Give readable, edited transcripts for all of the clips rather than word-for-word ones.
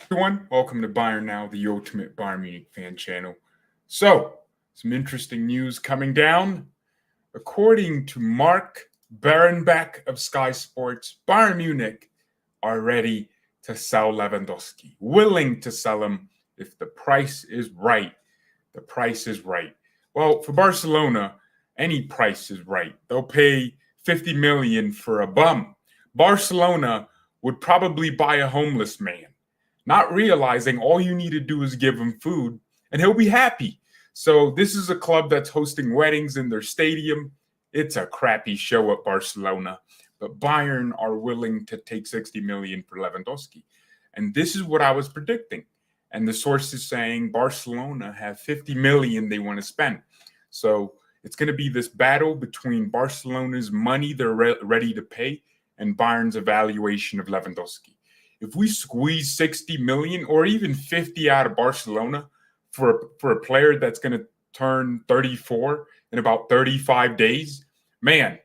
Everyone, welcome to BayernNow, the ultimate Bayern Munich fan channel. So, some interesting news coming down. According to Mark Barenbeck of Sky Sports, Bayern Munich are ready to sell Lewandowski, willing to sell him if the price is right. The price is right. Well, for Barcelona, any price is right. They'll pay 50 million for a bum. Barcelona would probably buy a homeless man, not realizing all you need to do is give him food and he'll be happy. So this is a club that's hosting weddings in their stadium. It's a crappy show at Barcelona, but Bayern are willing to take 60 million for Lewandowski. And this is what I was predicting. And the source is saying Barcelona have 50 million they want to spend. So it's going to be this battle between Barcelona's money they're ready to pay and Bayern's evaluation of Lewandowski. If we squeeze 60 million or even 50 out of Barcelona for a player that's going to turn 34 in about 35 days, man,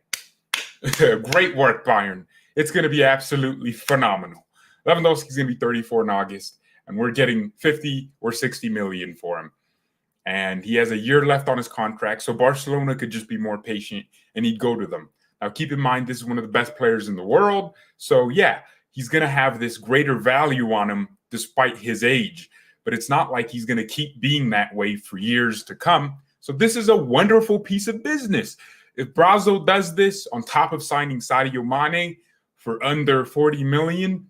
great work, Bayern. It's going to be absolutely phenomenal. Lewandowski's going to be 34 in August, and we're getting 50 or 60 million for him. And he has a year left on his contract, so Barcelona could just be more patient, and he'd go to them. Now, keep in mind, this is one of the best players in the world. So, yeah, he's going to have this greater value on him despite his age. But it's not like he's going to keep being that way for years to come. So this is a wonderful piece of business. If Brazil does this on top of signing Sadio Mane for under 40 million,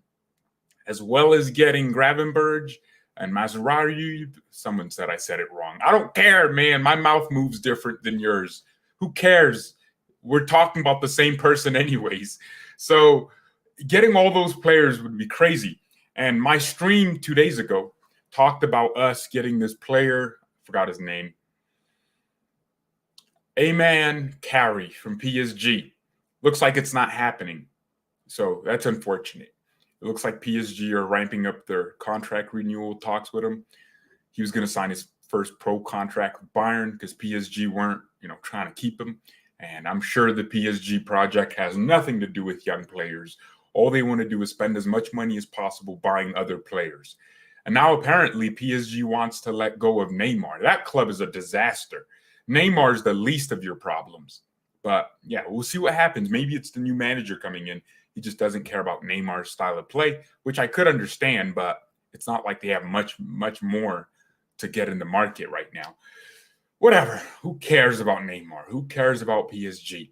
as well as getting Gravenberch and Mazraoui, someone said I said it wrong. I don't care, man. My mouth moves different than yours. Who cares? We're talking about the same person anyways. So getting all those players would be crazy. And my stream 2 days ago talked about us getting this player, I forgot his name, A-Man Carey from PSG. Looks like it's not happening. So that's unfortunate. It looks like PSG are ramping up their contract renewal talks with him. He was going to sign his first pro contract with Bayern because PSG weren't, trying to keep him. And I'm sure the PSG project has nothing to do with young players. All they want to do is spend as much money as possible buying other players. And now apparently PSG wants to let go of Neymar. That club is a disaster. Neymar's the least of your problems. But yeah, we'll see what happens. Maybe it's the new manager coming in. He just doesn't care about Neymar's style of play, which I could understand, but it's not like they have much more to get in the market right now. Whatever. Who cares about Neymar? Who cares about PSG?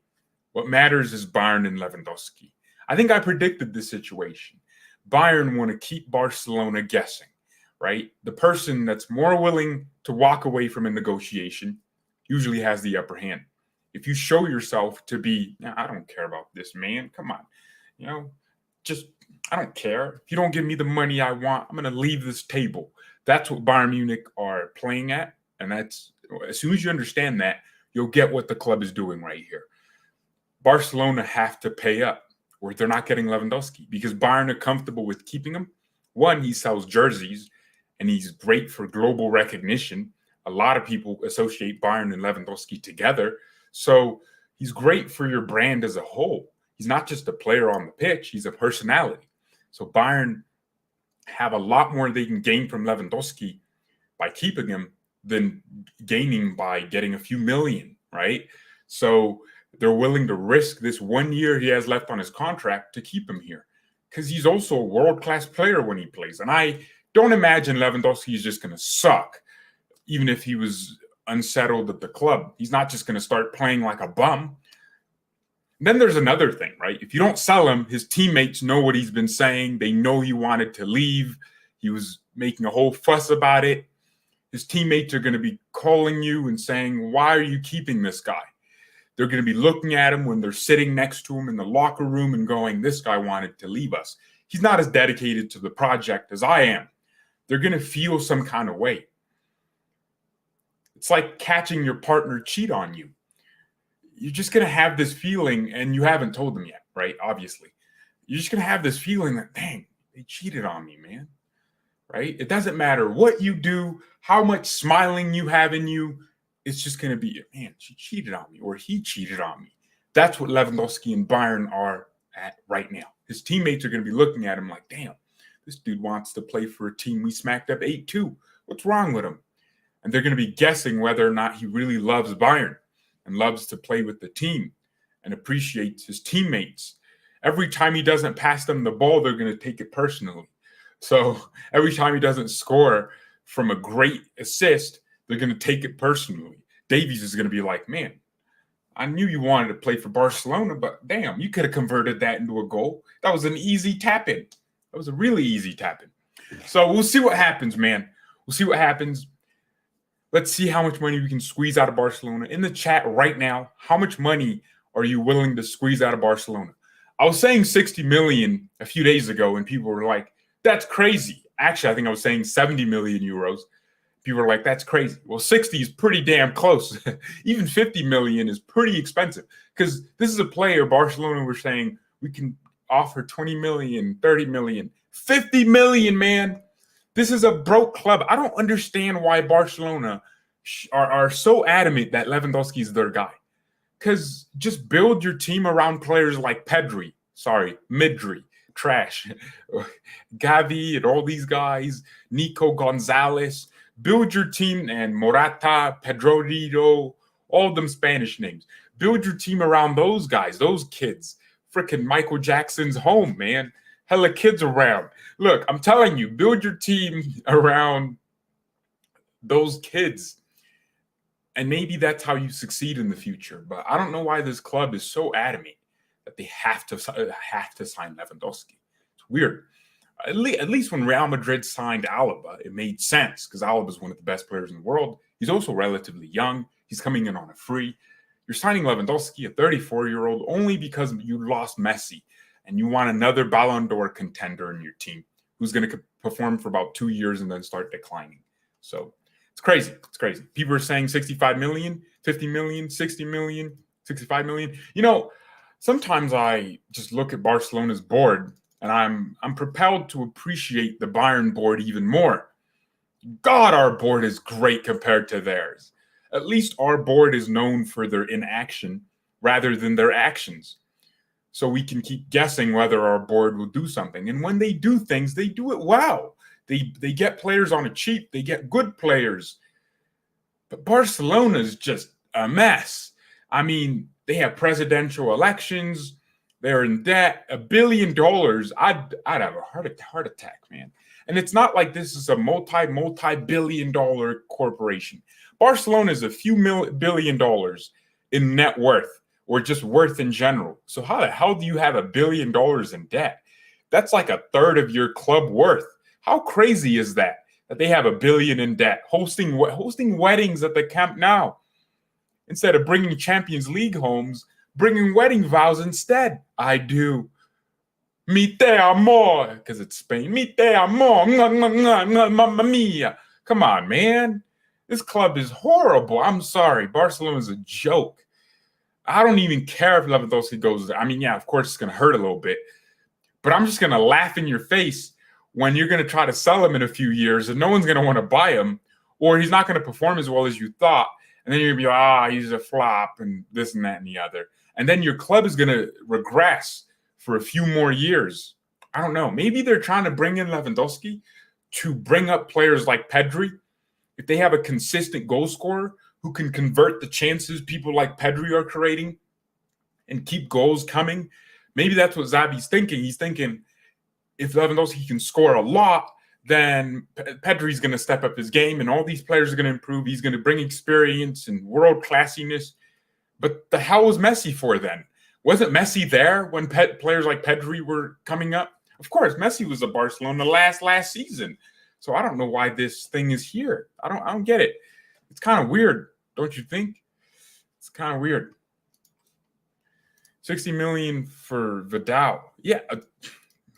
What matters is Bayern and Lewandowski. I think I predicted this situation. Bayern want to keep Barcelona guessing, right? The person that's more willing to walk away from a negotiation usually has the upper hand. If you show yourself to be, I don't care about this, man. Come on. I don't care. If you don't give me the money I want, I'm going to leave this table. That's what Bayern Munich are playing at. And that's, as soon as you understand that, you'll get what the club is doing right here. Barcelona have to pay up or they're not getting Lewandowski because Bayern are comfortable with keeping him. One, he sells jerseys and he's great for global recognition. A lot of people associate Bayern and Lewandowski together. So he's great for your brand as a whole. He's not just a player on the pitch, he's a personality. So Bayern have a lot more they can gain from Lewandowski by keeping him than gaining by getting a few million, right? So they're willing to risk this 1 year he has left on his contract to keep him here because he's also a world-class player when he plays. And I don't imagine Lewandowski is just going to suck, even if he was unsettled at the club. He's not just going to start playing like a bum. Then there's another thing, right? If you don't sell him, his teammates know what he's been saying. They know he wanted to leave. He was making a whole fuss about it. His teammates are going to be calling you and saying, why are you keeping this guy? They're going to be looking at him when they're sitting next to him in the locker room and going, this guy wanted to leave us. He's not as dedicated to the project as I am. They're going to feel some kind of way. It's like catching your partner cheat on you. You're just going to have this feeling, and you haven't told them yet, right? Obviously. You're just going to have this feeling that, dang, they cheated on me, man. Right? It doesn't matter what you do, how much smiling you have in you. It's just going to be, man, she cheated on me or he cheated on me. That's what Lewandowski and Bayern are at right now. His teammates are going to be looking at him like, damn, This dude wants to play for a team we smacked up 8-2. What's wrong with him? And they're going to be guessing whether or not he really loves Bayern and loves to play with the team and appreciates his teammates. Every time he doesn't pass them the ball, they're going to take it personally. So every time he doesn't score from a great assist, they're going to take it personally. Davies is going to be like, man, I knew you wanted to play for Barcelona, but damn, you could have converted that into a goal. That was an easy tap-in. That was a really easy tap-in. So we'll see what happens, man. We'll see what happens. Let's see how much money we can squeeze out of Barcelona. In the chat right now, how much money are you willing to squeeze out of Barcelona? I was saying 60 million a few days ago, and people were like, that's crazy. Actually, I think I was saying 70 million euros. People were like, that's crazy. Well, 60 is pretty damn close. Even 50 million is pretty expensive because this is a player, Barcelona, we're saying we can offer 20 million, 30 million, 50 million, man. This is a broke club. I don't understand why Barcelona are so adamant that Lewandowski is their guy. Because just build your team around players like Midri, trash, Gavi and all these guys, Nico Gonzalez. Build your team, and Morata, Pedrito, all them Spanish names. Build your team around those guys, those kids. Freaking Michael Jackson's home, man. Hella kids around. Look, I'm telling you, build your team around those kids. And maybe that's how you succeed in the future. But I don't know why this club is so adamant that they have to sign Lewandowski. It's weird. At least when Real Madrid signed Alaba, it made sense because Alaba is one of the best players in the world. He's also relatively young. He's coming in on a free. You're signing Lewandowski, a 34-year-old, only because you lost Messi and you want another Ballon d'Or contender in your team who's going to perform for about 2 years and then start declining. So it's crazy. It's crazy. People are saying 65 million, 50 million, 60 million, 65 million. You know, sometimes I just look at Barcelona's board and I'm propelled to appreciate the Bayern board even more. God, our board is great compared to theirs. At least our board is known for their inaction rather than their actions. So we can keep guessing whether our board will do something. And when they do things, they do it well. They get players on a cheap. They get good players. But Barcelona is just a mess. I mean, they have presidential elections. They're in debt, $1 billion. I'd have a heart attack, man. And it's not like this is a multi-billion-dollar corporation. Barcelona is a few billion dollars in net worth or just worth in general. So how the hell do you have $1 billion in debt? That's like a third of your club worth. How crazy is that they have $1 billion in debt, hosting weddings at the Camp Nou instead of bringing Champions League homes, bringing wedding vows instead? I do. Mi te amor, because it's Spain. Mi te amor, mamma mia. Come on, man. This club is horrible. I'm sorry. Barcelona is a joke. I don't even care if Lewandowski goes there. I mean, yeah, of course it's going to hurt a little bit. But I'm just going to laugh in your face when you're going to try to sell him in a few years and no one's going to want to buy him, or he's not going to perform as well as you thought. And then you're going to be like, he's a flop and this and that and the other. And then your club is going to regress for a few more years. I don't know. Maybe they're trying to bring in Lewandowski to bring up players like Pedri. If they have a consistent goal scorer who can convert the chances people like Pedri are creating and keep goals coming, maybe that's what Xavi's thinking. He's thinking if Lewandowski can score a lot, then Pedri's going to step up his game and all these players are going to improve. He's going to bring experience and world classiness. But the hell was Messi for then? Wasn't Messi there when players like Pedri were coming up? Of course, Messi was at Barcelona last season. So I don't know why this thing is here. I don't get it. It's kind of weird, don't you think? It's kind of weird. 60 million for Vidal. Yeah,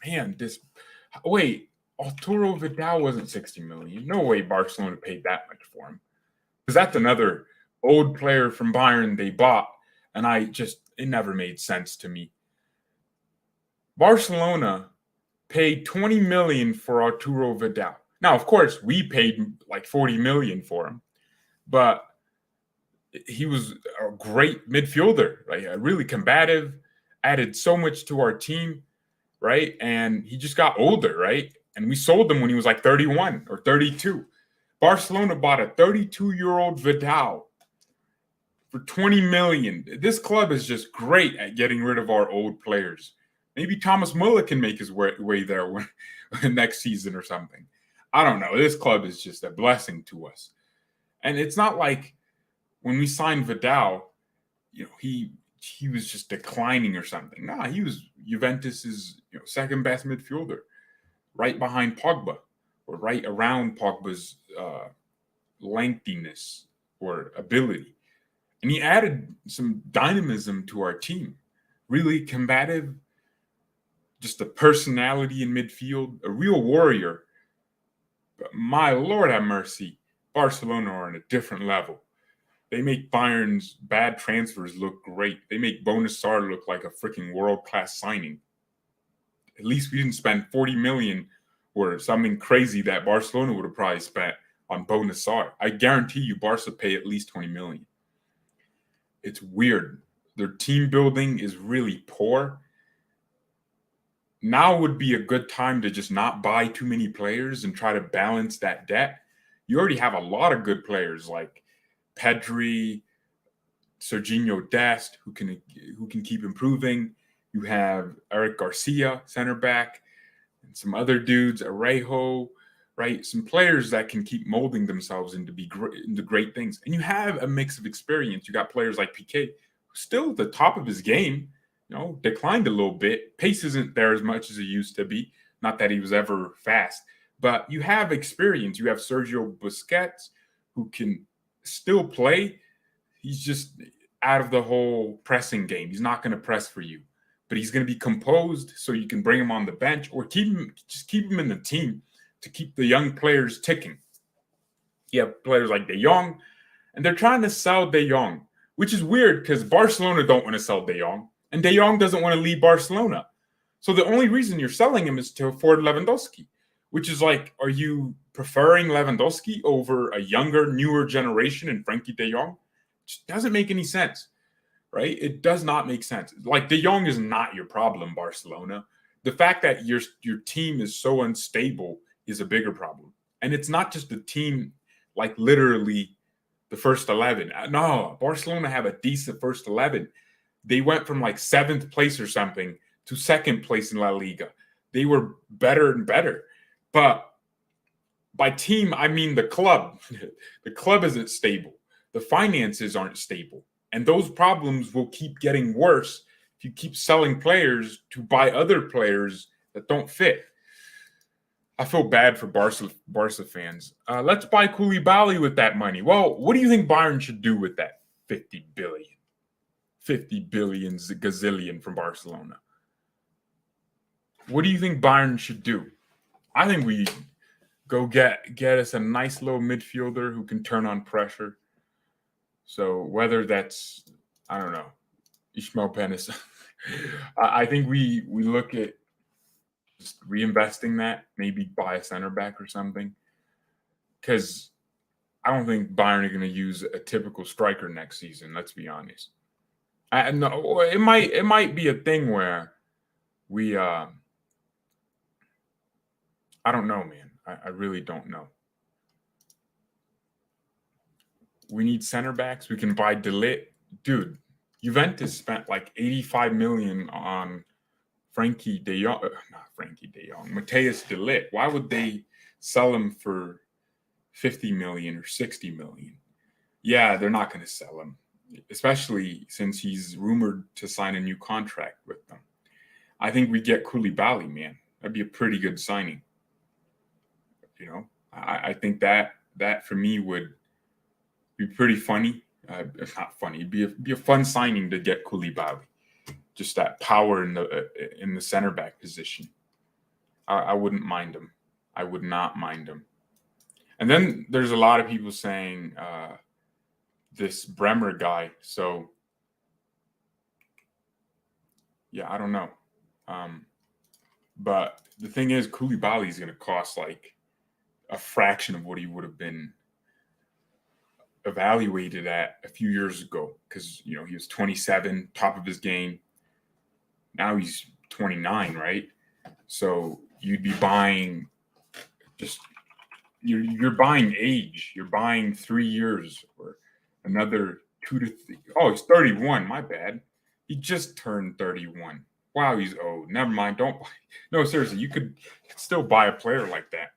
man, Arturo Vidal wasn't 60 million. No way Barcelona paid that much for him. Because that's another old player from Bayern they bought, and it never made sense to me. Barcelona paid 20 million for Arturo Vidal. Now, of course, we paid like 40 million for him, but he was a great midfielder, right? Really combative, added so much to our team, right? And he just got older, right? And we sold him when he was like 31 or 32. Barcelona bought a 32-year-old Vidal for 20 million. This club is just great at getting rid of our old players. Maybe Thomas Muller can make his way there next season or something. I don't know. This club is just a blessing to us. And it's not like when we signed Vidal, he was just declining or something. Nah, he was Juventus's second best midfielder, right behind Pogba, or right around Pogba's lengthiness or ability. And he added some dynamism to our team. Really combative, just a personality in midfield, a real warrior. But my Lord have mercy, Barcelona are on a different level. They make Bayern's bad transfers look great. They make Bennacer look like a freaking world-class signing. At least we didn't spend 40 million or something crazy that Barcelona would have probably spent on Bennacer. I guarantee you Barca pay at least 20 million. It's weird. Their team building is really poor. Now would be a good time to just not buy too many players and try to balance that debt. You already have a lot of good players like Pedri, Serginho Dest, who can keep improving. You have Eric Garcia, center back, and some other dudes, Arejo, right? Some players that can keep molding themselves into great things. And you have a mix of experience. You got players like Piqué, who's still at the top of his game, declined a little bit. Pace isn't there as much as it used to be. Not that he was ever fast, but you have experience. You have Sergio Busquets, who can still play. He's just out of the whole pressing game. He's not going to press for you, but he's going to be composed so you can bring him on the bench or keep him in the team to keep the young players ticking. You have players like De Jong, and they're trying to sell De Jong, which is weird because Barcelona don't want to sell De Jong, and De Jong doesn't want to leave Barcelona. So the only reason you're selling him is to afford Lewandowski, which is like, are you preferring Lewandowski over a younger, newer generation in Frankie De Jong? It just doesn't make any sense, right? It does not make sense. Like, De Jong is not your problem, Barcelona. The fact that your team is so unstable is a bigger problem. And it's not just the team, like literally the first 11. No, Barcelona have a decent first 11. They went from like 7th place or something to 2nd place in La Liga. They were better and better. But by team, I mean the club. The club isn't stable. The finances aren't stable. And those problems will keep getting worse if you keep selling players to buy other players that don't fit. I feel bad for Barca fans. Let's buy Koulibaly with that money. Well, what do you think Bayern should do with that 50 billion? 50 billion gazillion from Barcelona. What do you think Bayern should do? I think we go get us a nice little midfielder who can turn on pressure. So whether that's, I don't know, Ismael Bennacer, I think we look at just reinvesting that, maybe buy a center back or something. Because I don't think Bayern are going to use a typical striker next season. Let's be honest. No, it might be a thing where we. I don't know, man. I really don't know. We need center backs. We can buy De Ligt. Dude, Juventus spent like 85 million on Mateus De Ligt. Why would they sell him for 50 million or 60 million? Yeah, they're not going to sell him, especially since he's rumored to sign a new contract with them. I think we get Koulibaly, man. That'd be a pretty good signing. I think that for me would be pretty funny. It's not funny. It'd be a fun signing to get Koulibaly. Just that power in the center back position. I wouldn't mind him. I would not mind him. And then there's a lot of people saying this Bremer guy. So yeah, I don't know. But the thing is, Koulibaly is going to cost like a fraction of what he would have been evaluated at a few years ago, because he was 27, top of his game. Now he's 29, right? So you'd be buying just you're buying age. You're buying 3 years or another 2 to 3. Oh, he's 31. My bad. He just turned 31. Wow, he's old. Never mind. Don't buy. No, seriously, you could still buy a player like that.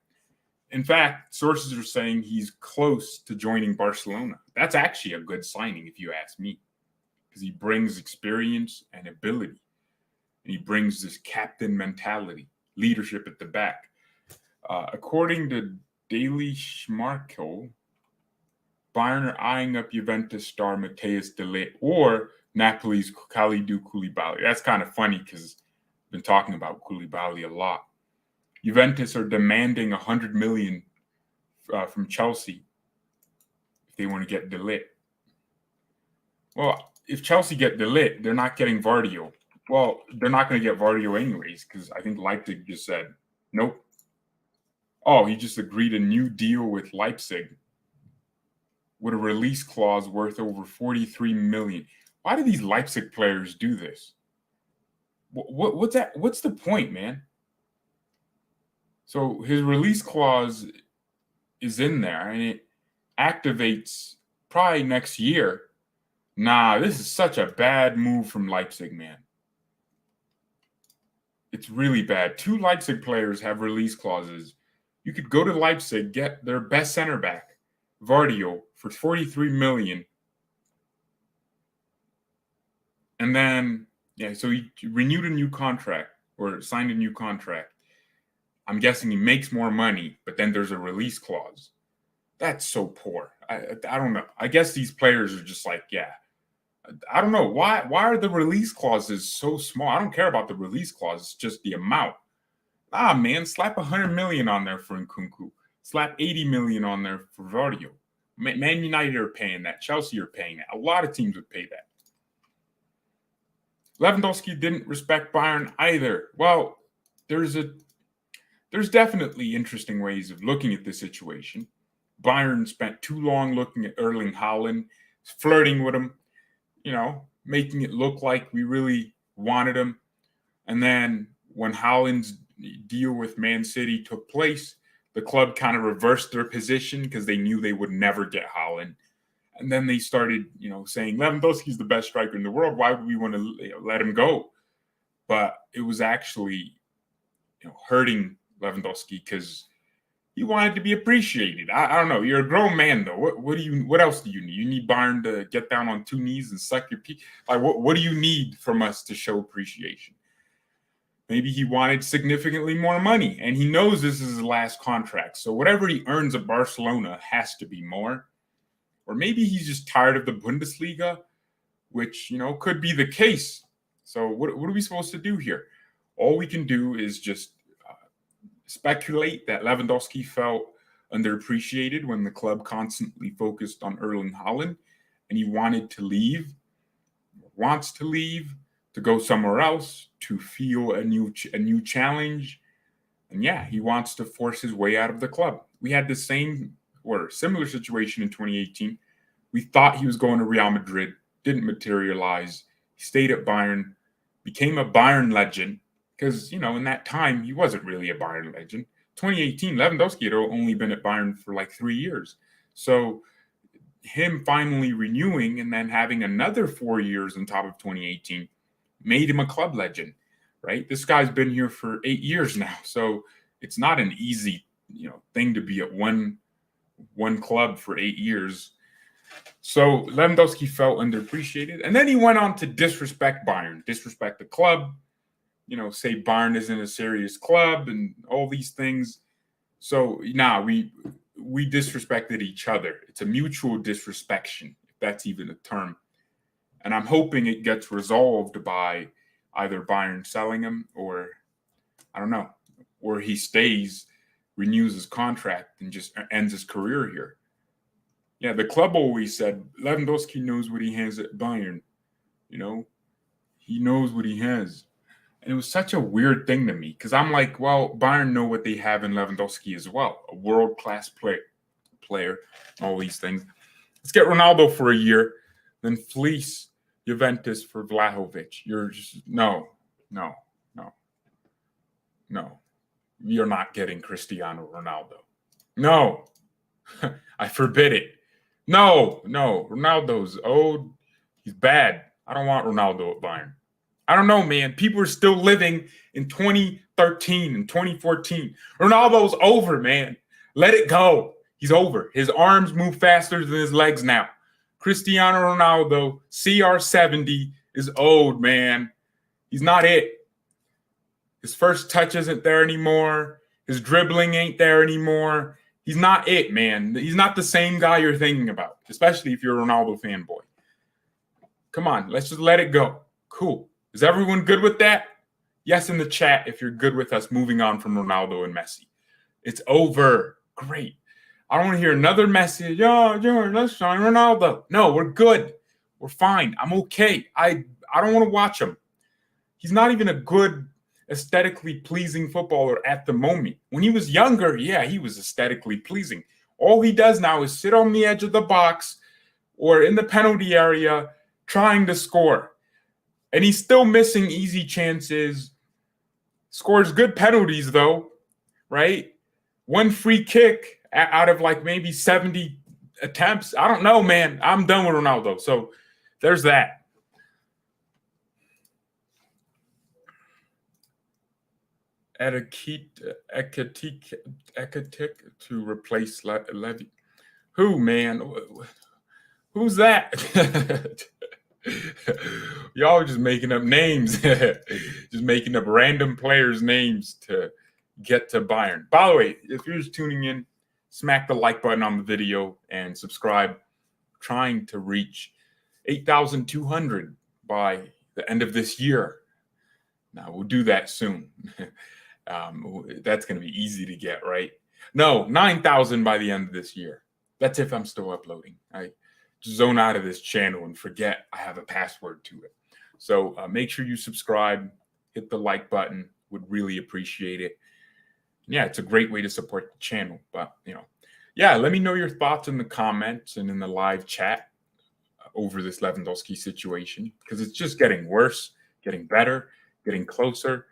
In fact, sources are saying he's close to joining Barcelona. That's actually a good signing, if you ask me, because he brings experience and ability. And he brings this captain mentality, leadership at the back. According to Daily Schmarkel, Bayern are eyeing up Juventus star Matthias De Ligt or Napoli's Kalidou Koulibaly. That's kind of funny because I've been talking about Koulibaly a lot. Juventus are demanding 100 million from Chelsea if they want to get De Ligt. Well, if Chelsea get De Ligt, they're not getting Vardio. Well, they're not going to get Vardio anyways because I think Leipzig just said, nope. Oh, he just agreed a new deal with Leipzig with a release clause worth over 43 million. Why do these Leipzig players do this? What's that? What's the point, man? So his release clause is in there and it activates probably next year. Nah, this is such a bad move from Leipzig, man. It's really bad. 2 Leipzig players have release clauses. You could go to Leipzig, get their best center back, Vardio, for 43 million. And then, so he renewed a new contract or signed a new contract. I'm guessing he makes more money, but then there's a release clause. That's so poor. I don't know. I guess these players are just like, I don't know. Why are the release clauses so small? I don't care about the release clause. It's just the amount. Man, slap 100 million on there for Nkunku. Slap 80 million on there for Vardio. Man United are paying that. Chelsea are paying that. A lot of teams would pay that. Lewandowski didn't respect Bayern either. Well, there's definitely interesting ways of looking at this situation. Bayern spent too long looking at Erling Haaland, flirting with him, making it look like we really wanted him. And then when Haaland's deal with Man City took place, the club kind of reversed their position because they knew they would never get Haaland. And then they started, saying Lewandowski's the best striker in the world. Why would we want to let him go? But it was actually, hurting Lewandowski because he wanted to be appreciated. I don't know. You're a grown man, though. What else do you need? You need Bayern to get down on 2 knees and suck your pee. Like, what do you need from us to show appreciation? Maybe he wanted significantly more money, and he knows this is his last contract. So whatever he earns at Barcelona has to be more. Or maybe he's just tired of the Bundesliga, which, could be the case. So what are we supposed to do here? All we can do is just speculate that Lewandowski felt underappreciated when the club constantly focused on Erling Haaland, and he wants to leave, to go somewhere else, to feel a new challenge. And he wants to force his way out of the club. We had the same or similar situation in 2018. We thought he was going to Real Madrid, didn't materialize. He stayed at Bayern, became a Bayern legend because, in that time, he wasn't really a Bayern legend. 2018, Lewandowski had only been at Bayern for like 3 years. So him finally renewing and then having another 4 years on top of 2018 made him a club legend, right? This guy's been here for 8 years now. So it's not an easy, thing to be at one club for 8 years. So Lewandowski felt underappreciated. And then he went on to disrespect Bayern, disrespect the club, say Bayern isn't a serious club and all these things. So we disrespected each other. It's a mutual disrespect, if that's even a term. And I'm hoping it gets resolved by either Bayern selling him or, I don't know, or he stays, renews his contract, and just ends his career here. Yeah, the club always said Lewandowski knows what he has at Bayern. He knows what he has. And it was such a weird thing to me because I'm like, well, Bayern know what they have in Lewandowski as well. A world-class player, all these things. Let's get Ronaldo for a year, then fleece Juventus for Vlahovic. You're just, no. you're not getting Cristiano Ronaldo. No, I forbid it. No, Ronaldo's old. He's bad. I don't want Ronaldo at Bayern. I don't know, man. People are still living in 2013 and 2014. Ronaldo's over, man. Let it go. He's over. His arms move faster than his legs now. Cristiano Ronaldo, CR70, is old, man. He's not it. His first touch isn't there anymore. His dribbling ain't there anymore. He's not it, man. He's not the same guy you're thinking about, especially if you're a Ronaldo fanboy. Come on, let's just let it go. Cool. Is everyone good with that? Yes, in the chat if you're good with us moving on from Ronaldo and Messi. It's over. Great. I don't want to hear another message. Oh, let's sign Ronaldo. No, we're good. We're fine. I'm okay. I don't want to watch him. He's not even a good, aesthetically pleasing footballer at the moment. When he was younger, yeah, he was aesthetically pleasing. All he does now is sit on the edge of the box or in the penalty area trying to score. And he's still missing easy chances. Scores good penalties, though, right? One free kick out of like maybe 70 attempts. I don't know, man. I'm done with Ronaldo. So there's that. Etiquette to replace Levy. Who, man? Who's that? Y'all are just making up names. Just making up random players' names to get to Bayern. By the way, if you're just tuning in, smack the like button on the video and subscribe. Trying to reach 8,200 by the end of this year. Now, we'll do that soon. That's going to be easy to get, right? No, 9,000 by the end of this year. That's if I'm still uploading. I just zone out of this channel and forget I have a password to it. So make sure you subscribe, hit the like button. Would really appreciate it. Yeah, it's a great way to support the channel. But, yeah, let me know your thoughts in the comments and in the live chat over this Lewandowski situation, because it's just getting worse, getting better, getting closer,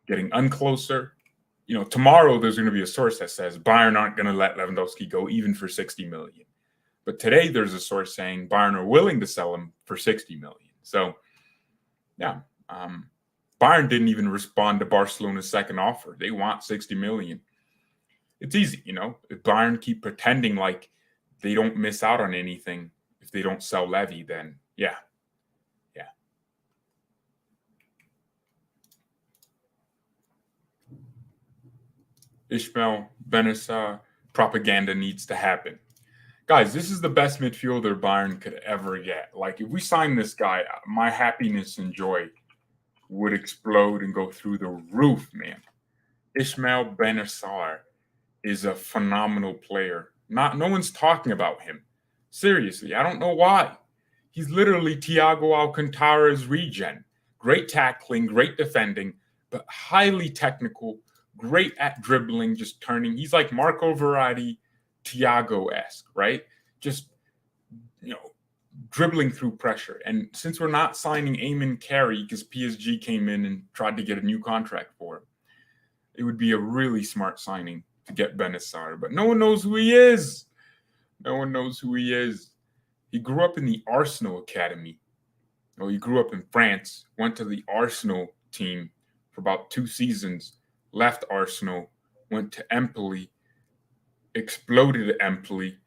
getting uncloser. Tomorrow there's going to be a source that says Bayern aren't going to let Lewandowski go even for 60 million. But today there's a source saying Bayern are willing to sell him for 60 million. So, yeah, Bayern didn't even respond to Barcelona's second offer. They want 60 million. It's easy, If Bayern keep pretending like they don't miss out on anything if they don't sell Levy, then yeah. Ismael Bennacer propaganda needs to happen. Guys, this is the best midfielder Bayern could ever get. Like, if we sign this guy, my happiness and joy would explode and go through the roof, man. Ismael Bennacer is a phenomenal player. No one's talking about him. Seriously, I don't know why. He's literally Thiago Alcantara's regen. Great tackling, great defending, but highly technical, great at dribbling, just turning. He's like Marco Verratti, Thiago-esque, right? Just, dribbling through pressure. And since we're not signing Eamon Carey because PSG came in and tried to get a new contract for him, it would be a really smart signing to get Bennacer. But no one knows who he is. No one knows who he is. He grew up in the Arsenal academy. He grew up in France, went to the Arsenal team for about 2 seasons, left Arsenal, went to Empoli, exploded at Empoli,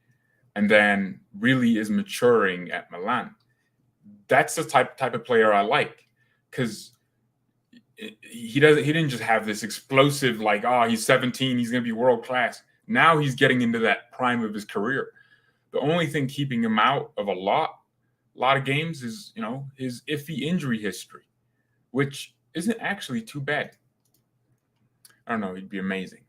and then really is maturing at Milan. That's the type of player I like, because he didn't just have this explosive, like, he's 17, he's going to be world class. Now he's getting into that prime of his career. The only thing keeping him out of a lot of games is, his iffy injury history, which isn't actually too bad. I don't know. He'd be amazing.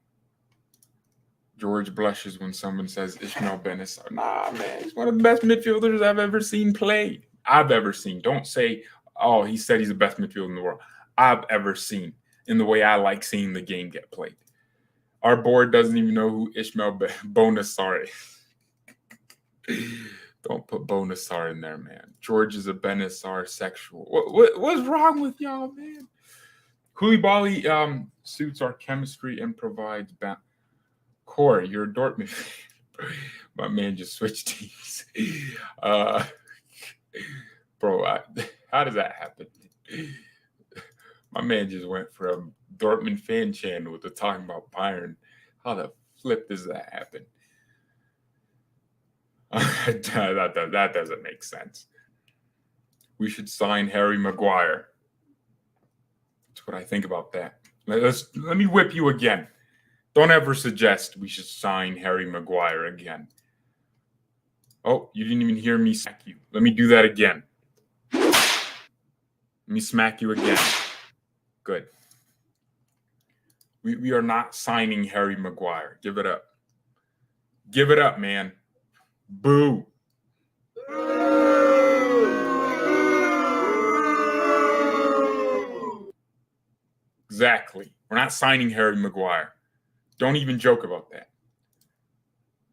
George blushes when someone says Ismael Bennacer. Nah, man, he's one of the best midfielders I've ever seen play. Don't say, he said he's the best midfielder in the world. I've ever seen, in the way I like seeing the game get played. Our board doesn't even know who Ismael Bennacer is. Don't put Bennacer in there, man. George is a Bennacer sexual. What's wrong with y'all, man? Koulibaly suits our chemistry and provides Corey, you're a Dortmund fan. My man just switched teams. Bro, how does that happen? My man just went from Dortmund fan channel to talking about Bayern. How the flip does that happen? That doesn't make sense. We should sign Harry Maguire. That's what I think about that. Let me whip you again. Don't ever suggest we should sign Harry Maguire again. Oh, you didn't even hear me smack you. Let me do that again. Let me smack you again. Good. We are not signing Harry Maguire. Give it up. Give it up, man. Boo. Exactly. We're not signing Harry Maguire. Don't even joke about that.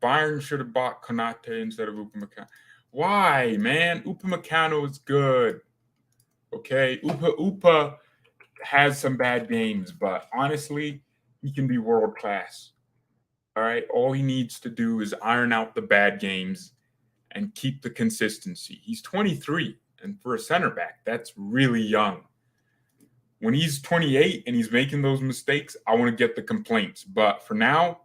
Bayern should have bought Konate instead of Upamecano. Why, man? Upamecano is good. Okay? Upa has some bad games, but honestly, he can be world class. All right? All he needs to do is iron out the bad games and keep the consistency. He's 23, and for a center back, that's really young. When he's 28 and he's making those mistakes, I want to get the complaints. But for now,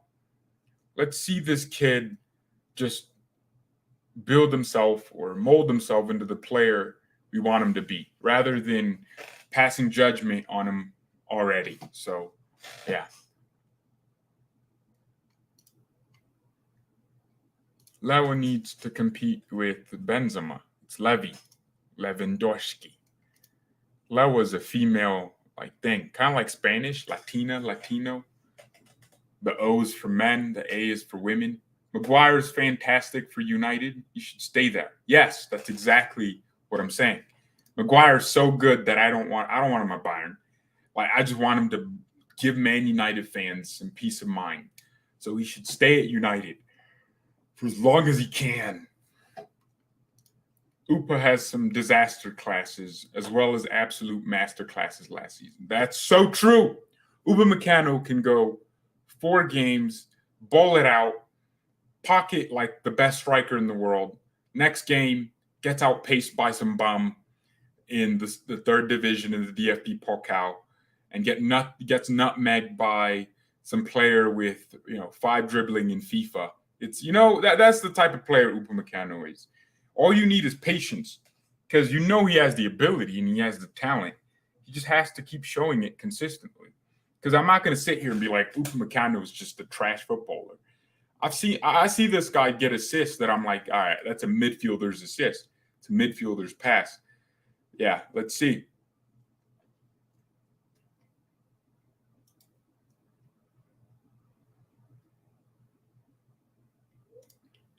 let's see this kid just build himself or mold himself into the player we want him to be, rather than passing judgment on him already. So, yeah. Lewa needs to compete with Benzema. It's Lewandowski. Lewa is a female thing, kind of like Spanish, Latina, Latino. The O is for men, the A is for women. Maguire is fantastic for United. You should stay there. Yes, that's exactly what I'm saying. Maguire is so good that I don't want him at Bayern. I just want him to give Man United fans some peace of mind. So he should stay at United for as long as he can. Upa has some disaster classes as well as absolute master classes last season. That's so true. Upamecano can go 4 games, bowl it out, pocket like the best striker in the world. Next game, gets outpaced by some bum in the third division in the DFB Pokal and gets nutmegged by some player with 5 dribbling in FIFA. It's that's the type of player Upamecano is. All you need is patience, because he has the ability and he has the talent. He just has to keep showing it consistently. Because I'm not going to sit here and be like, Upamecano is just a trash footballer. I see this guy get assists that I'm like, all right, that's a midfielder's assist. It's a midfielder's pass. Yeah, let's see.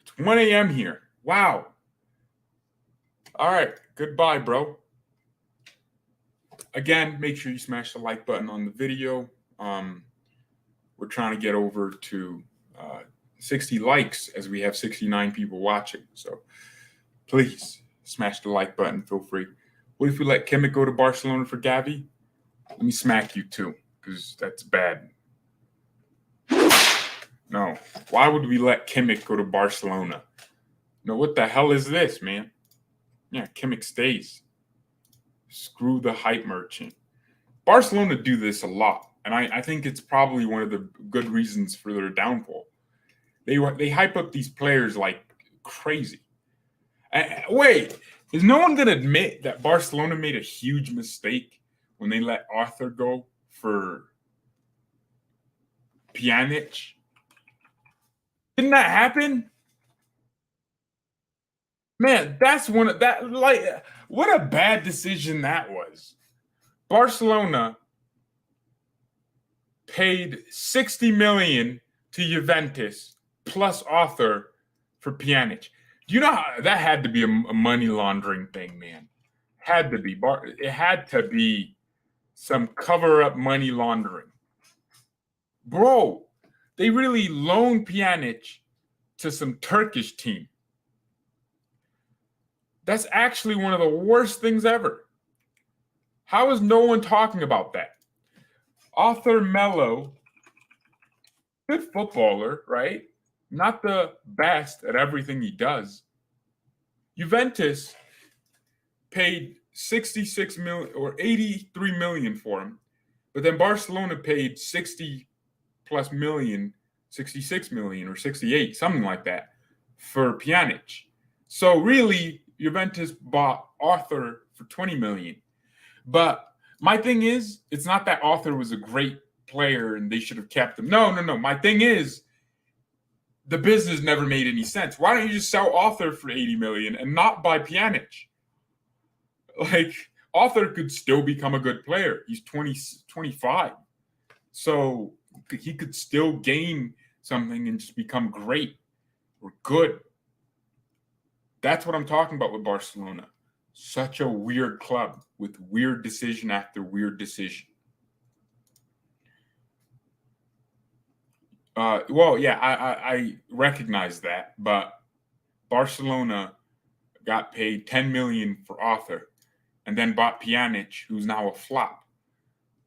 It's 1 a.m. here. Wow. All right. Goodbye, bro. Again, make sure you smash the like button on the video. We're trying to get over to 60 likes as we have 69 people watching. So please smash the like button. Feel free. What if we let Kimmich go to Barcelona for Gavi? Let me smack you too, because that's bad. No. Why would we let Kimmich go to Barcelona? No, what the hell is this, man? Yeah, Kimmich stays. Screw the hype merchant. Barcelona do this a lot, and I think it's probably one of the good reasons for their downfall. They hype up these players like crazy. Wait, is no one going to admit that Barcelona made a huge mistake when they let Arthur go for Pjanic? Didn't that happen? Man, that's what a bad decision that was. Barcelona paid 60 million to Juventus plus Arthur for Pjanic. Do you know how that had to be a money laundering thing, man? Had to be. It had to be some cover-up money laundering. Bro, they really loaned Pjanic to some Turkish team. That's actually one of the worst things ever. How is no one talking about that? Arthur Melo, good footballer, right? Not the best at everything he does. Juventus paid 66 million or 83 million for him, but then Barcelona paid 60 plus million, 66 million or 68, something like that, for Pjanic. So really, Juventus bought Arthur for 20 million. But my thing is, it's not that Arthur was a great player and they should have kept him. No. My thing is, the business never made any sense. Why don't you just sell Arthur for 80 million and not buy Pjanic? Like, Arthur could still become a good player. He's 25. So he could still gain something and just become great or good. That's what I'm talking about with Barcelona. Such a weird club with weird decision after weird decision. I recognize that, but Barcelona got paid 10 million for Arthur and then bought Pjanic, who's now a flop.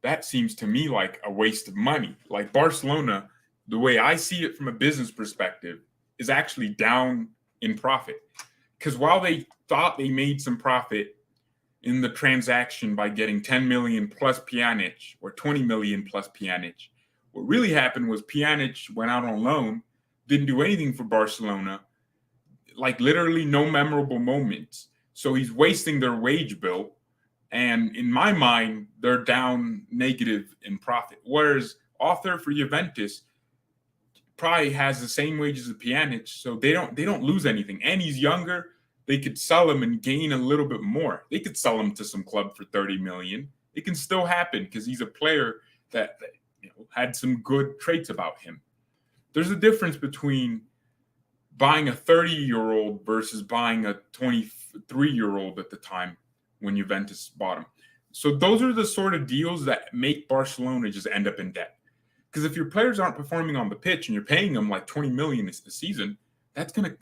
That seems to me like a waste of money. Like, Barcelona, the way I see it from a business perspective, is actually down in profit. Because while they thought they made some profit in the transaction by getting 10 million plus Pjanic or 20 million plus Pjanic, what really happened was Pjanic went out on loan, didn't do anything for Barcelona, like literally no memorable moments. So he's wasting their wage bill. And in my mind, they're down negative in profit. Whereas Arthur for Juventus probably has the same wages as Pjanic, so they don't lose anything. And he's younger. They could sell him and gain a little bit more. They could sell him to some club for 30 million. It can still happen because he's a player that had some good traits about him. There's a difference between buying a 30-year-old versus buying a 23-year-old at the time when Juventus bought him. So those are the sort of deals that make Barcelona just end up in debt. Because if your players aren't performing on the pitch and you're paying them like 20 million this season, that's gonna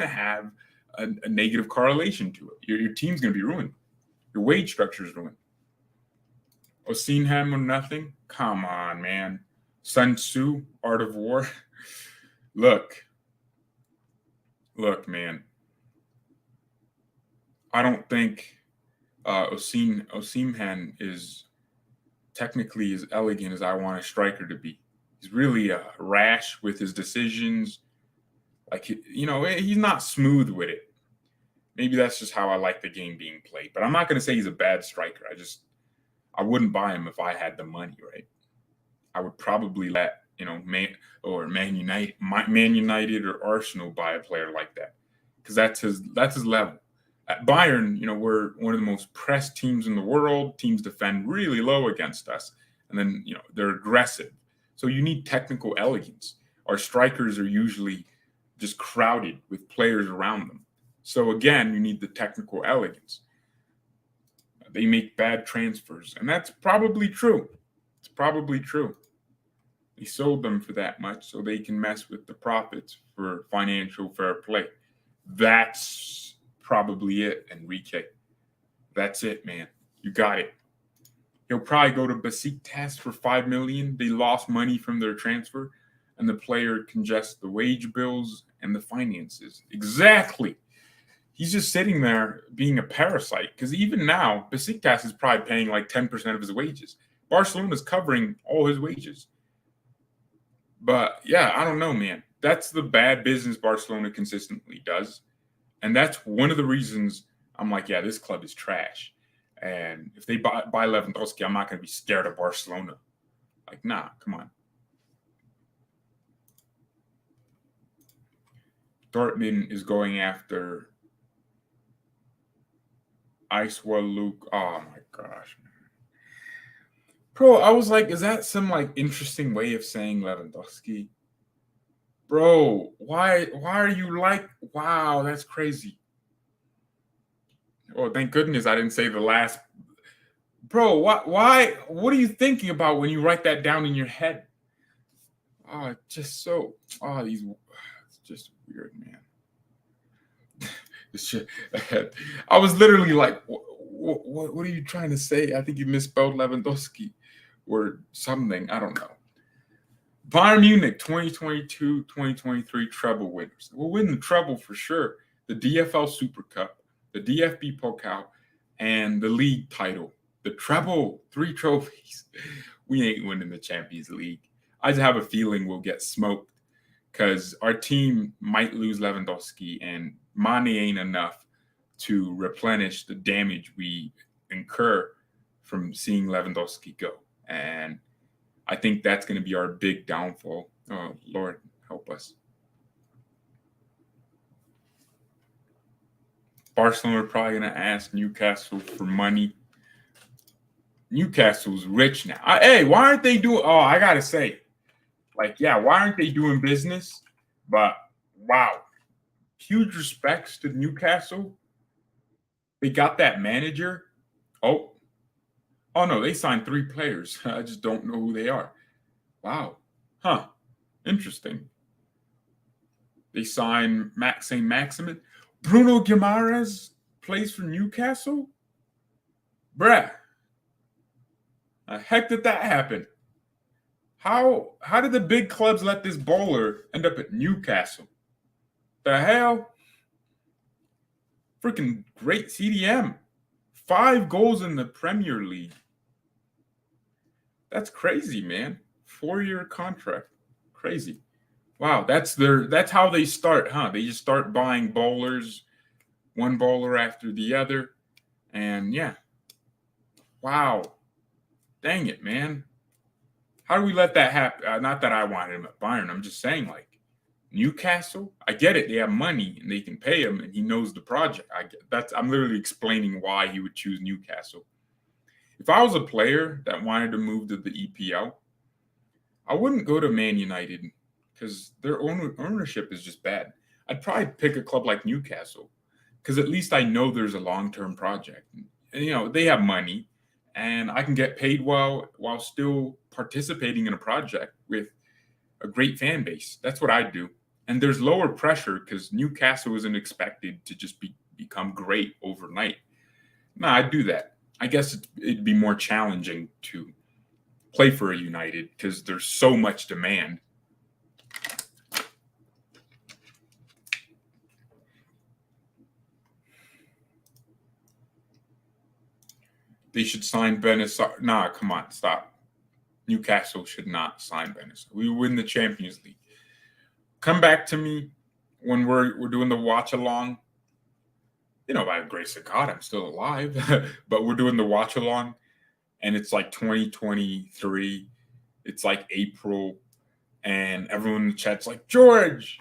have a negative correlation to it. Your team's gonna be ruined. Your wage structure is ruined. Osimhen or nothing? Come on, man. Sun Tzu, Art of War. Look, man. I don't think Osimhen is technically as elegant as I want a striker to be. He's really rash with his decisions. Like, he's not smooth with it. Maybe that's just how I like the game being played. But I'm not going to say he's a bad striker. I wouldn't buy him if I had the money, right? I would probably let, Man United or Arsenal buy a player like that, because that's his level. At Bayern, we're one of the most pressed teams in the world. Teams defend really low against us, and then they're aggressive. So you need technical elegance. Our strikers are usually just crowded with players around them. So again, you need the technical elegance. They make bad transfers, and that's probably true. It's probably true. They sold them for that much so they can mess with the profits for financial fair play. That's probably it, Enrique. That's it, man. You got it. He'll probably go to Besiktas for 5 million. They lost money from their transfer, and the player congests the wage bills and the finances. Exactly. He's just sitting there being a parasite, because even now, Besiktas is probably paying like 10% of his wages. Barcelona's covering all his wages. But yeah, I don't know, man. That's the bad business Barcelona consistently does. And that's one of the reasons I'm like, yeah, this club is trash. And if they buy Lewandowski, I'm not going to be scared of Barcelona. Like, nah, come on. Dortmund is going after Iswell Luke. Oh my gosh, man. Bro, I was like, is that some like interesting way of saying Lewandowski? Bro, why are you like, wow, that's crazy. Oh, thank goodness I didn't say the last. Bro, why what are you thinking about when you write that down in your head? Oh, it's just weird, man. This shit. I was literally like, what are you trying to say? I think you misspelled Lewandowski. or something. I don't know. Bayern Munich 2022-2023 treble winners. We'll win the treble for sure. The DFL Super Cup, the DFB Pokal, and the league title. The treble, 3 trophies. We ain't winning the Champions League. I just have a feeling we'll get smoked because our team might lose Lewandowski, and money ain't enough to replenish the damage we incur from seeing Lewandowski go. And I think that's going to be our big downfall. Oh, Lord, help us. Barcelona are probably going to ask Newcastle for money. Newcastle's rich now. Hey, why aren't they doing? Oh, I got to say, why aren't they doing business? But, wow, huge respects to Newcastle. They got that manager. Oh, no, they signed 3 players. I just don't know who they are. Wow. Huh. Interesting. They signed St. Maximin. Bruno Guimaraes plays for Newcastle? Bruh. The heck did that happen? How did the big clubs let this bowler end up at Newcastle? The hell? Freaking great CDM. 5 goals in the Premier League. That's crazy, man. 4-year contract. Crazy. Wow, that's how they start, huh? They just start buying bowlers, one bowler after the other. And yeah. Wow. Dang it, man. How do we let that happen? Not that I wanted him at Bayern. I'm just saying, Newcastle, I get it. They have money and they can pay him, and he knows the project. I'm literally explaining why he would choose Newcastle. If I was a player that wanted to move to the EPL, I wouldn't go to Man United because their ownership is just bad. I'd probably pick a club like Newcastle because at least I know there's a long-term project. And, they have money, and I can get paid well while still participating in a project with a great fan base. That's what I do. And there's lower pressure because Newcastle isn't expected to just become great overnight. No, I'd do that. I guess it'd be more challenging to play for a United because there's so much demand. They should sign Bennacer. Nah, come on, stop. Newcastle should not sign Bennacer. We win the Champions League. Come back to me when we're doing the watch along. By the grace of God, I'm still alive. But we're doing the watch along, and it's 2023. It's April, and everyone in the chat's George,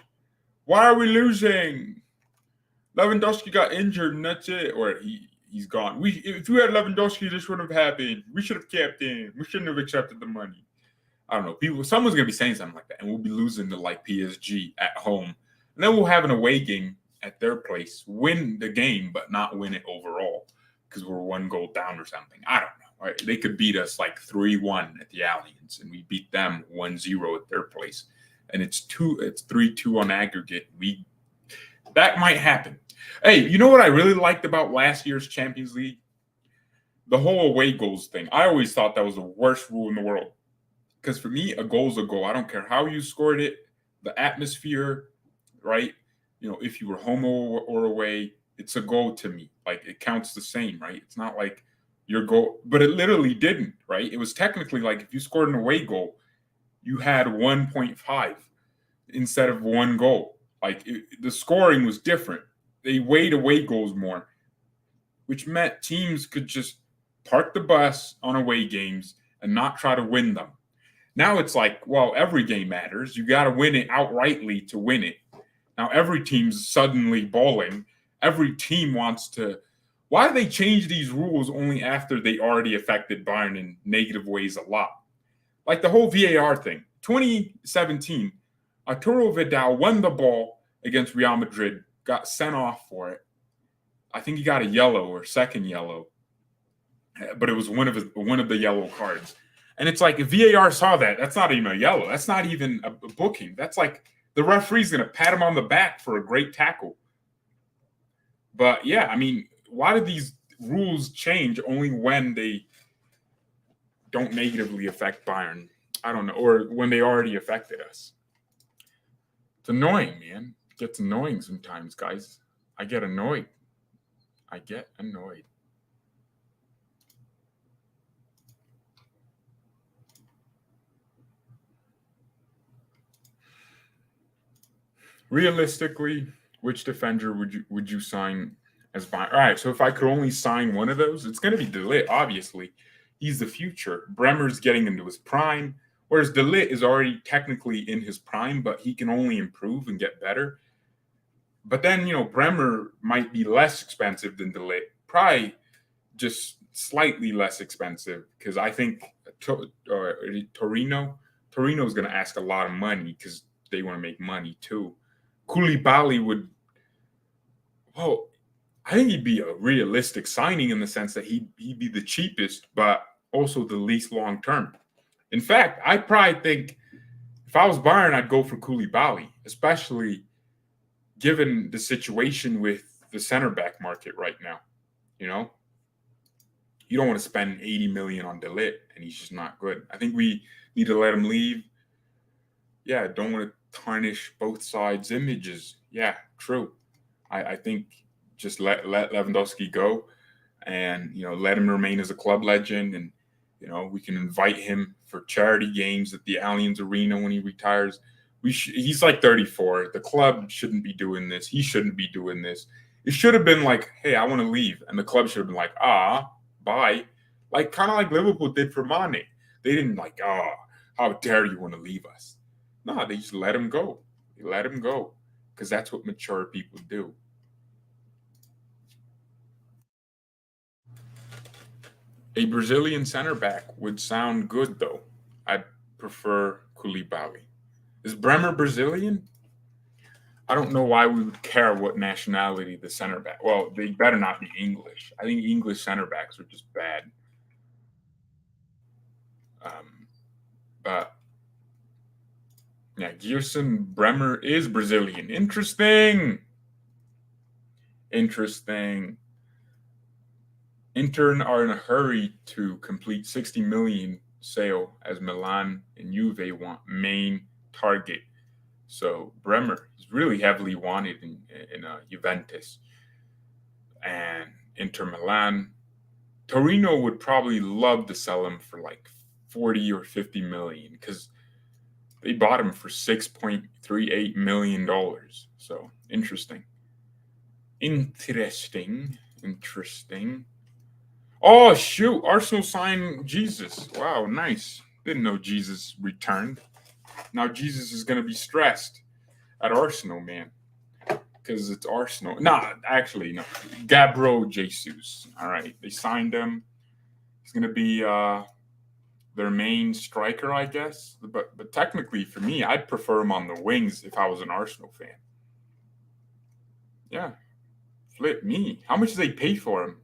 why are we losing? Lewandowski got injured, and that's it. Or he's gone. If we had Lewandowski, this wouldn't have happened. We should have kept him. We shouldn't have accepted the money. I don't know. Someone's gonna be saying something like that, and we'll be losing to PSG at home, and then we'll have an away game at their place, win the game, but not win it overall because we're 1 goal down or something. I don't know. Right? They could beat us 3-1 at the Allianz, and we beat them 1-0 at their place, and it's 3-2 on aggregate. That might happen. Hey, you know what I really liked about last year's Champions League? The whole away goals thing. I always thought that was the worst rule in the world. Because for me, a goal's a goal. I don't care how you scored it, the atmosphere, right? If you were home or away, it's a goal to me. It counts the same, right? It's not your goal, but it literally didn't, right? It was technically if you scored an away goal, you had 1.5 instead of 1 goal. The scoring was different. They weighed away goals more, which meant teams could just park the bus on away games and not try to win them. Now it's every game matters. You got to win it outrightly to win it. Now every team's suddenly bowling. Every team wants to. Why do they change these rules only after they already affected Bayern in negative ways a lot? The whole VAR thing. 2017, Arturo Vidal won the ball against Real Madrid, got sent off for it. I think he got a yellow or second yellow, but it was one of the yellow cards. And it's if VAR saw that, that's not even a yellow. That's not even a booking. That's the referee's going to pat him on the back for a great tackle. But yeah, why do these rules change only when they don't negatively affect Bayern. I don't know, or when they already affected us. It's annoying, man. It gets annoying sometimes, guys. I get annoyed. I get annoyed. Realistically, which defender would you sign as Bayern? All right, so if I could only sign one of those, it's going to be De Ligt. Obviously, he's the future. Bremer's getting into his prime, whereas De Ligt is already technically in his prime, but he can only improve and get better. But then Bremer might be less expensive than De Ligt, probably just slightly less expensive because I think Torino's going to ask a lot of money because they want to make money too. Koulibaly would, well, I think he'd be a realistic signing in the sense that he'd be the cheapest, but also the least long term. In fact, I probably think if I was Bayern, I'd go for Koulibaly, especially given the situation with the center back market right now. You don't want to spend 80 million on De Ligt, and he's just not good. I think we need to let him leave. Yeah, don't want to tarnish both sides' images. Yeah, true. I think just let Lewandowski go, and let him remain as a club legend, and we can invite him for charity games at the Allianz Arena when he retires. He's like 34. The club shouldn't be doing this. He shouldn't be doing this. It should have been like, hey, I want to leave, and the club should have been like, bye, like kind of like Liverpool did for Mane. They didn't like, how dare you want to leave us? No, they just let him go. They let him go because that's what mature people do. A Brazilian center back would sound good, though. I'd prefer Koulibaly. Is Bremer Brazilian? I don't know why we would care what nationality the center back. Well, they better not be English. I think English center backs are just bad. But yeah, Gierson Bremer is Brazilian. Interesting. Inter are in a hurry to complete 60 million sale as Milan and Juve want main target. So Bremer is really heavily wanted in Juventus and Inter Milan. Torino would probably love to sell him for like 40 or 50 million because they bought him for $6.38 million. So interesting. Oh, shoot. Arsenal signed Jesus. Wow, nice. Didn't know Jesus returned. Now Jesus is going to be stressed at Arsenal, man. Because it's Arsenal. Nah, actually, no. Gabriel Jesus. All right. They signed him. He's going to be their main striker, I guess. But technically, for me, I'd prefer him on the wings if I was an Arsenal fan. Yeah. Flip me. How much did they pay for him?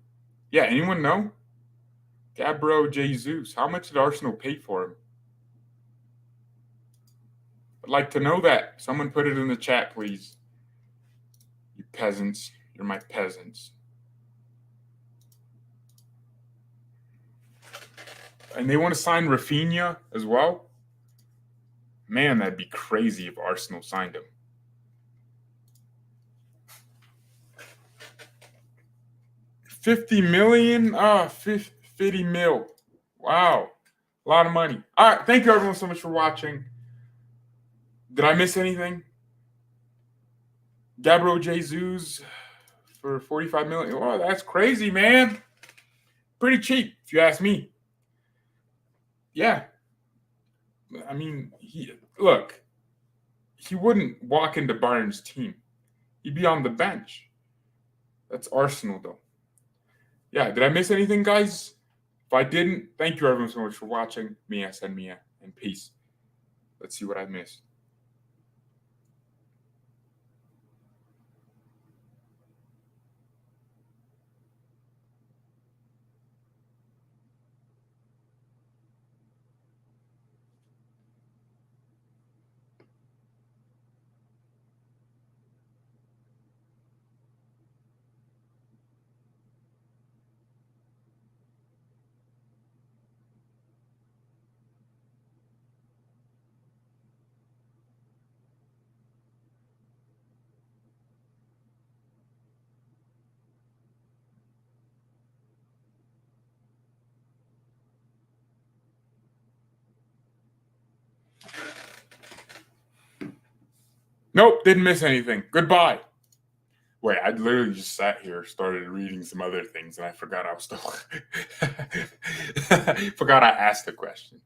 Yeah, anyone know? Gabriel Jesus. How much did Arsenal pay for him? I'd like to know that. Someone put it in the chat, please. You peasants. You're my peasants. And they want to sign Rafinha as well? Man, that'd be crazy if Arsenal signed him. $50 million? 50 mil. Wow. A lot of money. All right. Thank you, everyone, so much for watching. Did I miss anything? Gabriel Jesus for 45 million. Oh, that's crazy, man. Pretty cheap, if you ask me. Yeah. I mean, he wouldn't walk into Bayern's team. He'd be on the bench. That's Arsenal, though. Yeah, did I miss anything, guys? If I didn't, thank you everyone so much for watching. Mia, send Mia, and peace. Let's see what I missed. Nope, didn't miss anything. Goodbye. Wait, I literally just sat here, started reading some other things, and I forgot I was still... forgot I asked the question.